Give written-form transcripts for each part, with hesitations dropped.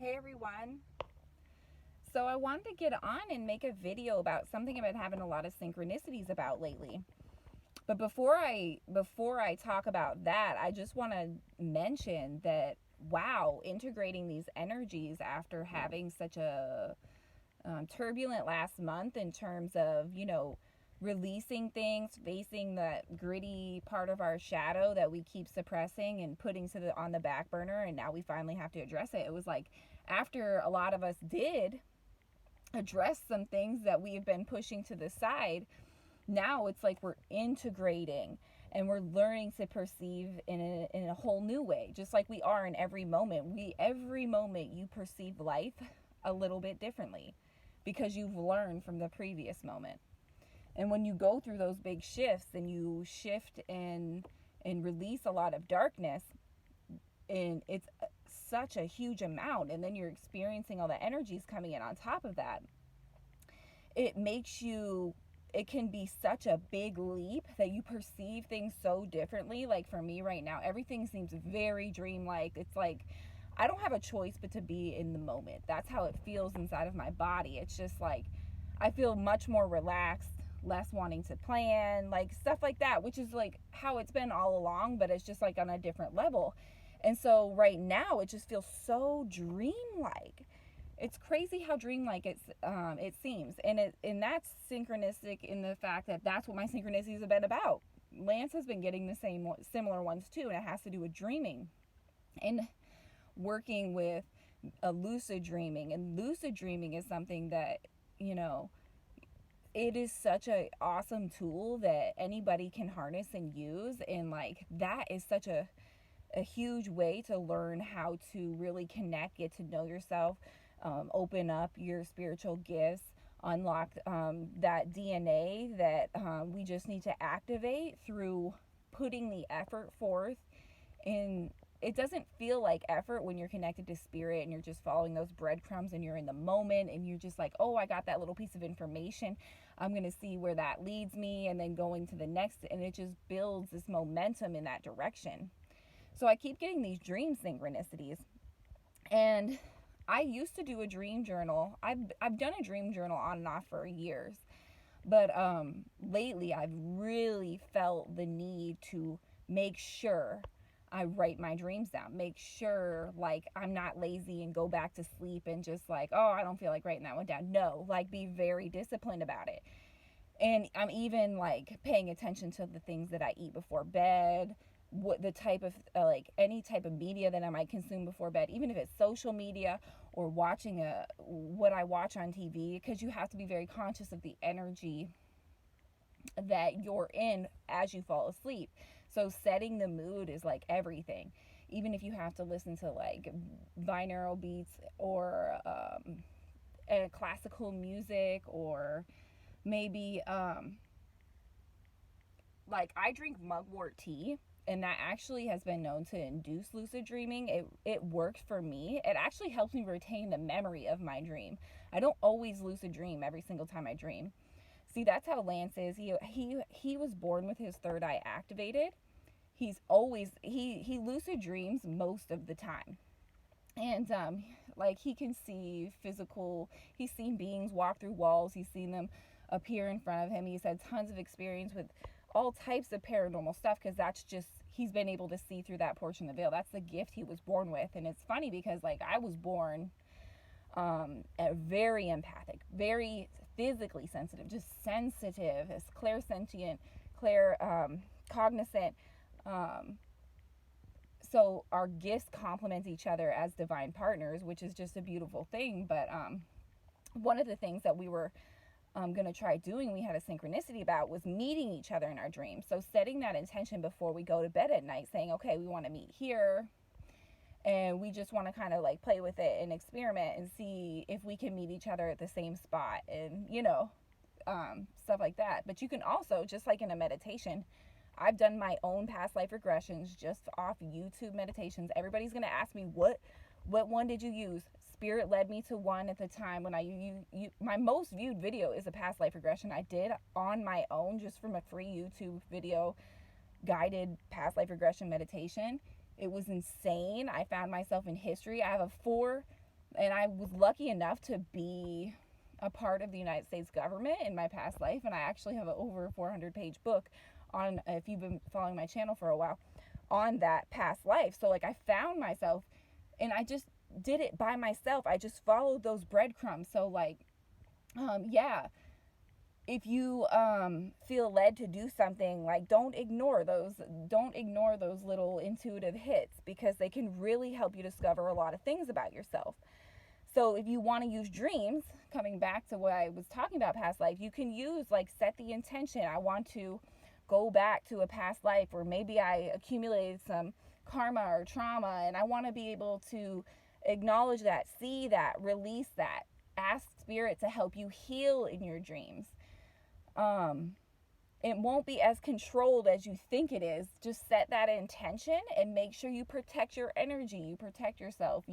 Hey everyone. So I wanted to get on and make a video about something I've been having a lot of synchronicities about lately. But before I talk about that, I just want to mention that wow, integrating these energies after having such a turbulent last month in terms of, releasing things, facing that gritty part of our shadow that we keep suppressing and putting on the back burner, and now we finally have to address it. It was like after a lot of us did address some things that we've been pushing to the side, now it's like we're integrating and we're learning to perceive in a whole new way, just like we are in every moment. Every moment you perceive life a little bit differently because you've learned from the previous moment. And when you go through those big shifts and you shift and release a lot of darkness, and it's such a huge amount, and then you're experiencing all the energies coming in on top of that, it can be such a big leap that you perceive things so differently. Like for me right now, everything seems very dreamlike. It's like I don't have a choice but to be in the moment. That's how it feels inside of my body. It's just like I feel much more relaxed, less wanting to plan, like stuff like that, which is like how it's been all along, but it's just like on a different level. And so right now it just feels so dreamlike. It's crazy how dreamlike it seems, and that's synchronistic in the fact that that's what my synchronicities have been about. Lance has been getting the similar ones too, and it has to do with dreaming and working with a lucid dreaming. And lucid dreaming is something that, it is such an awesome tool that anybody can harness and use, and like that is such a huge way to learn how to really connect, get to know yourself, open up your spiritual gifts, unlock that DNA that we just need to activate through putting the effort forth. And it doesn't feel like effort when you're connected to spirit and you're just following those breadcrumbs and you're in the moment and you're just like, oh, I got that little piece of information, I'm going to see where that leads me, and then going to the next, and it just builds this momentum in that direction. So I keep getting these dream synchronicities, and I used to do a dream journal. I've done a dream journal on and off for years, but lately I've really felt the need to make sure I write my dreams down. Make sure like I'm not lazy and go back to sleep and just like, oh, I don't feel like writing that one down. No, like be very disciplined about it. And I'm even like paying attention to the things that I eat before bed, what the type of like any type of media that I might consume before bed, even if it's social media or watching what I watch on TV, because you have to be very conscious of the energy that you're in as you fall asleep. So setting the mood is like everything. Even if you have to listen to like binaural beats or classical music, or maybe like I drink mugwort tea, and that actually has been known to induce lucid dreaming. It works for me. It actually helps me retain the memory of my dream. I don't always lucid dream every single time I dream. See, that's how Lance is. He was born with his third eye activated. He lucid dreams most of the time. And like he can see he's seen beings walk through walls, he's seen them appear in front of him. He's had tons of experience with all types of paranormal stuff, because that's just, he's been able to see through that portion of the veil. That's the gift he was born with. And it's funny because like I was born very empathic, very physically sensitive, just sensitive, as clairsentient, cognizant. So our gifts complement each other as divine partners, which is just a beautiful thing. But one of the things that we were going to try doing, we had a synchronicity about, was meeting each other in our dreams. So setting that intention before we go to bed at night, saying, okay, we want to meet here, and we just want to kind of like play with it and experiment and see if we can meet each other at the same spot, and stuff like that. But you can also, just like in a meditation, I've done my own past life regressions just off YouTube meditations. Everybody's going to ask me, what one did you use? Spirit led me to one at the time when my most viewed video is a past life regression I did on my own, just from a free YouTube video, guided past life regression meditation. It was insane. I found myself in history. I have And I was lucky enough to be a part of the United States government in my past life. And I actually have an over 400-page book on, if you've been following my channel for a while, on that past life. So like I found myself, and I just did it by myself. I just followed those breadcrumbs. So like, yeah, if you feel led to do something, like don't ignore those little intuitive hits, because they can really help you discover a lot of things about yourself. So if you want to use dreams, coming back to what I was talking about past life, you can use, like, set the intention. I want to go back to a past life where maybe I accumulated some karma or trauma, and I want to be able to acknowledge that, see that, release that. Ask spirit to help you heal in your dreams. It won't be as controlled as you think it is. Just set that intention and make sure you protect your energy, you protect yourself.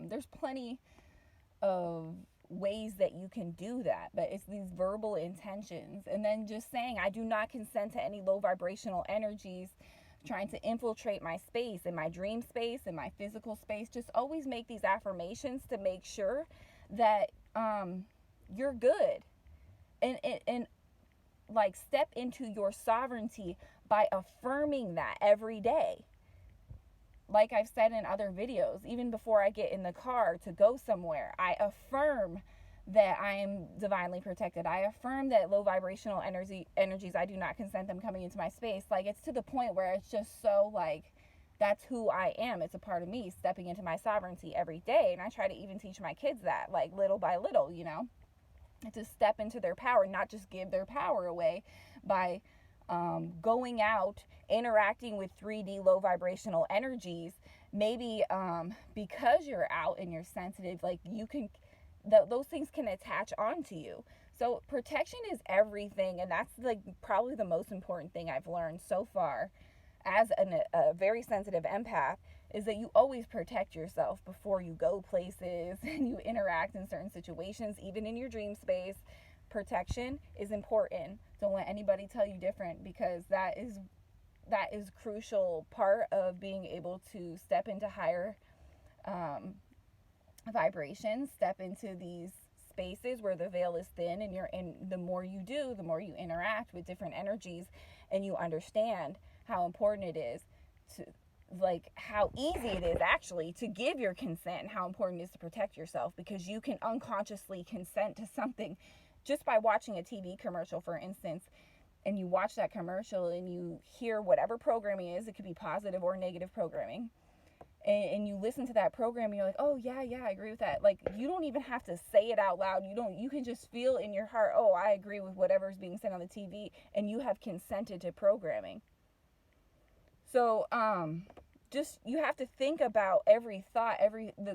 There's plenty of ways that you can do that, but it's these verbal intentions. And then just saying, I do not consent to any low vibrational energies trying to infiltrate my space, in my dream space, in my physical space. Just always make these affirmations to make sure that you're good. And like, step into your sovereignty by affirming that every day. Like I've said in other videos, even before I get in the car to go somewhere, I affirm that I am divinely protected. I affirm that low vibrational energies, I do not consent them coming into my space. Like, it's to the point where it's just so, like, that's who I am. It's a part of me, stepping into my sovereignty every day. And I try to even teach my kids that, like, little by little, you know, to step into their power, not just give their power away by going out, interacting with 3D low vibrational energies. Maybe because you're out and you're sensitive, like, you can, those things can attach onto you. So protection is everything, and that's, like, probably the most important thing I've learned so far as a very sensitive empath, is that you always protect yourself before you go places and you interact in certain situations, even in your dream space. Protection is important. Don't let anybody tell you different, because that is crucial part of being able to step into higher vibrations, step into these spaces where the veil is thin, and the more you do, the more you interact with different energies, and you understand how important it is to, like, how easy it is actually to give your consent, and how important it is to protect yourself, because you can unconsciously consent to something just by watching a TV commercial, for instance. And you watch that commercial and you hear whatever programming is. It could be positive or negative programming. And you listen to that program and you're like, oh yeah, I agree with that. Like, you don't even have to say it out loud. You can just feel in your heart, oh, I agree with whatever's being said on the TV, and you have consented to programming. So, just, you have to think about every thought,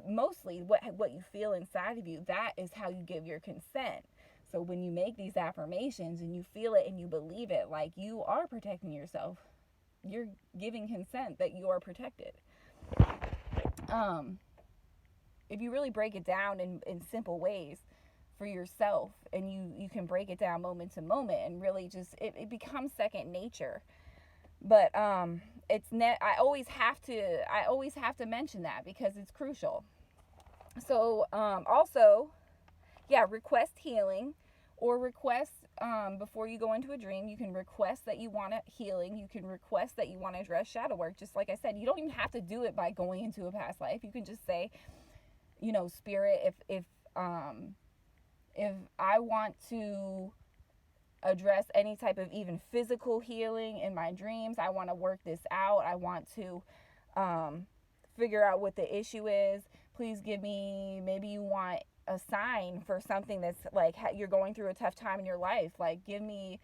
mostly what you feel inside of you. That is how you give your consent. So when you make these affirmations and you feel it and you believe it, like, you are protecting yourself. You're giving consent that you are protected. If you really break it down in simple ways for yourself, and you can break it down moment to moment, and really just, it becomes second nature. But I always have to mention that, because it's crucial. So also, yeah, request healing, or request, before you go into a dream, you can request that you want a healing. You can request that you want to address shadow work. Just like I said, you don't even have to do it by going into a past life. You can just say, you know, Spirit, if I want to address any type of even physical healing in my dreams, I want to work this out. I want to figure out what the issue is. Please give me, maybe you want a sign for something that's, like, you're going through a tough time in your life. Like, give me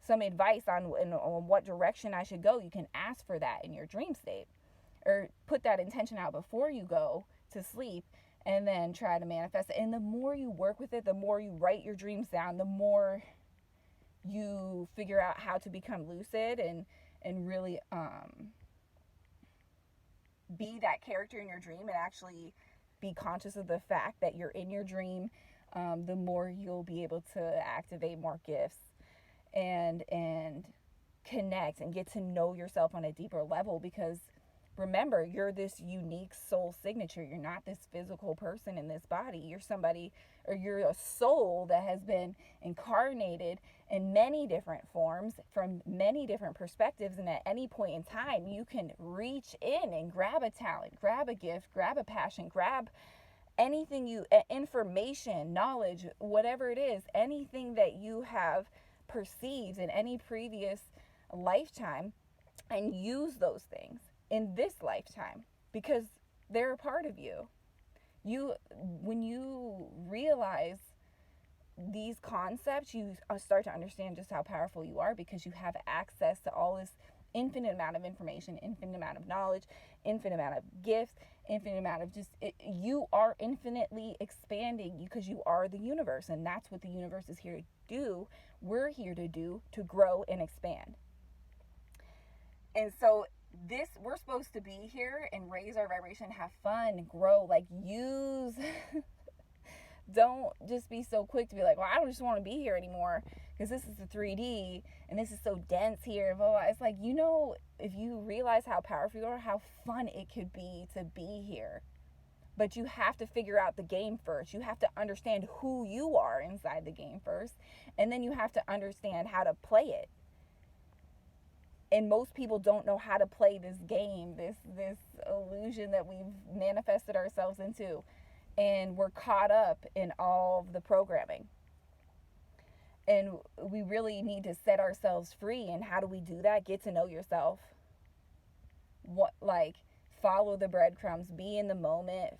some advice on what direction I should go. You can ask for that in your dream state, or put that intention out before you go to sleep, and then try to manifest it. And the more you work with it, the more you write your dreams down, the more you figure out how to become lucid and really be that character in your dream, and actually be conscious of the fact that you're in your dream, the more you'll be able to activate more gifts and connect and get to know yourself on a deeper level. Because remember, you're this unique soul signature. You're not this physical person in this body. You're somebody, or you're a soul that has been incarnated in many different forms from many different perspectives. And at any point in time, you can reach in and grab a talent, grab a gift, grab a passion, grab anything information, knowledge, whatever it is, anything that you have perceived in any previous lifetime, and use those things in this lifetime, because they're a part of you. When you realize these concepts, you start to understand just how powerful you are, because you have access to all this infinite amount of information, infinite amount of knowledge, infinite amount of gifts, infinite amount of you are infinitely expanding, because you are the universe, and that's what the universe is here to do. We're here to do, to grow and expand. And so we're supposed to be here and raise our vibration, have fun, grow, like use. Don't just be so quick to be like, well, I don't just want to be here anymore because this is the 3D and this is so dense here. Blah, blah. It's like, if you realize how powerful you are, how fun it could be to be here. But you have to figure out the game first. You have to understand who you are inside the game first. And then you have to understand how to play it. And most people don't know how to play this game, this illusion that we've manifested ourselves into. And we're caught up in all of the programming. And we really need to set ourselves free. And how do we do that? Get to know yourself. Follow the breadcrumbs. Be in the moment.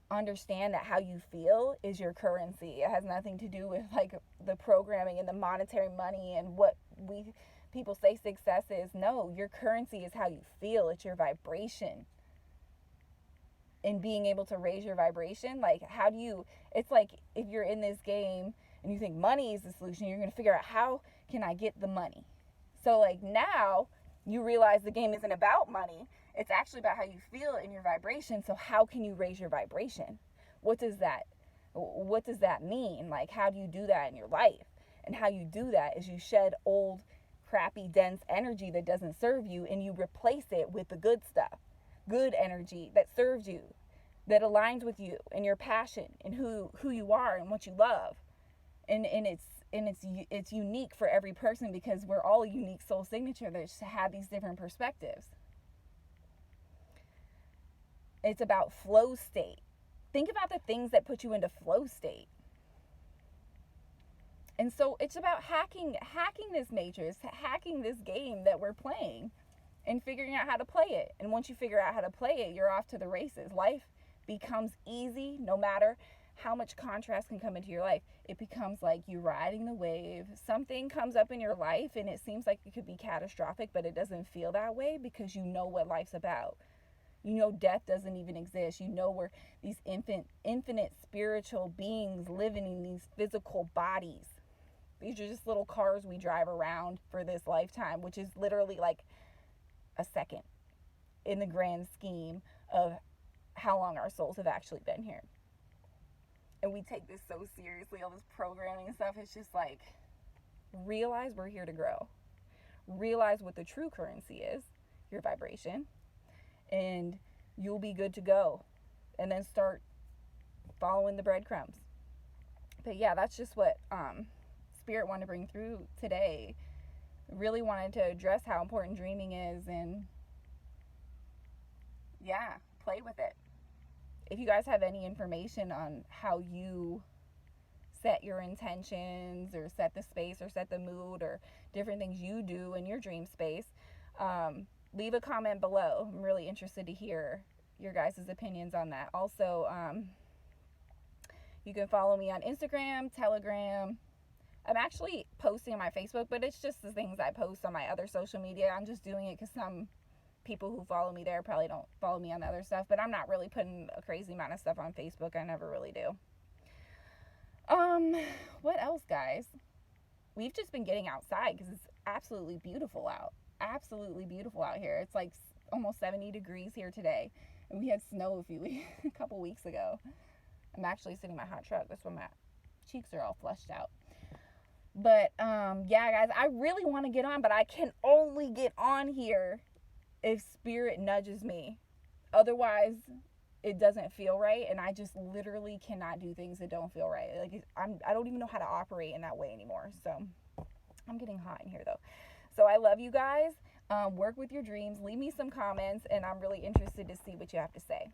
Understand that how you feel is your currency. It has nothing to do with the programming and the monetary money and what people say success is. No, your currency is how you feel. It's your vibration. And being able to raise your vibration, it's like if you're in this game and you think money is the solution, you're going to figure out, how can I get the money? So now you realize the game isn't about money. It's actually about how you feel in your vibration. So how can you raise your vibration? What does that mean? How do you do that in your life? And how you do that is you shed old, crappy, dense energy that doesn't serve you, and you replace it with the good stuff. Good energy that serves you, that aligns with you and your passion and who you are and what you love. And it's unique for every person, because we're all a unique soul signature that have these different perspectives. It's about flow state. Think about the things that put you into flow state. And so it's about hacking this matrix, hacking this game that we're playing, and figuring out how to play it. And once you figure out how to play it, you're off to the races. Life becomes easy, no matter how much contrast can come into your life. It becomes like you're riding the wave. Something comes up in your life and it seems like it could be catastrophic, but it doesn't feel that way, because you know what life's about. You know death doesn't even exist. You know we're these infinite spiritual beings living in these physical bodies. These are just little cars we drive around for this lifetime, which is literally like a second in the grand scheme of how long our souls have actually been here. And we take this so seriously, all this programming and stuff. It's just realize we're here to grow. Realize what the true currency is, your vibration, and you'll be good to go. And then start following the breadcrumbs. But yeah, that's just what Spirit wanted to bring through today. Really wanted to address how important dreaming is, and play with it. If you guys have any information on how you set your intentions or set the space or set the mood or different things you do in your dream space, leave a comment below. I'm really interested to hear your guys' opinions on that. Also, you can follow me on Instagram, Telegram. I'm actually posting on my Facebook, but it's just the things I post on my other social media. I'm just doing it because some people who follow me there probably don't follow me on the other stuff, but I'm not really putting a crazy amount of stuff on Facebook. I never really do. What else, guys? We've just been getting outside because it's absolutely beautiful out. Absolutely beautiful out here. It's like almost 70 degrees here today, and we had snow a couple weeks ago. I'm actually sitting in my hot truck. That's why my cheeks are all flushed out. But yeah, guys, I really want to get on, but I can only get on here if spirit nudges me. Otherwise, it doesn't feel right, and I just literally cannot do things that don't feel right. Like, I don't even know how to operate in that way anymore. So I'm getting hot in here though. So I love you guys. Work with your dreams. Leave me some comments, and I'm really interested to see what you have to say.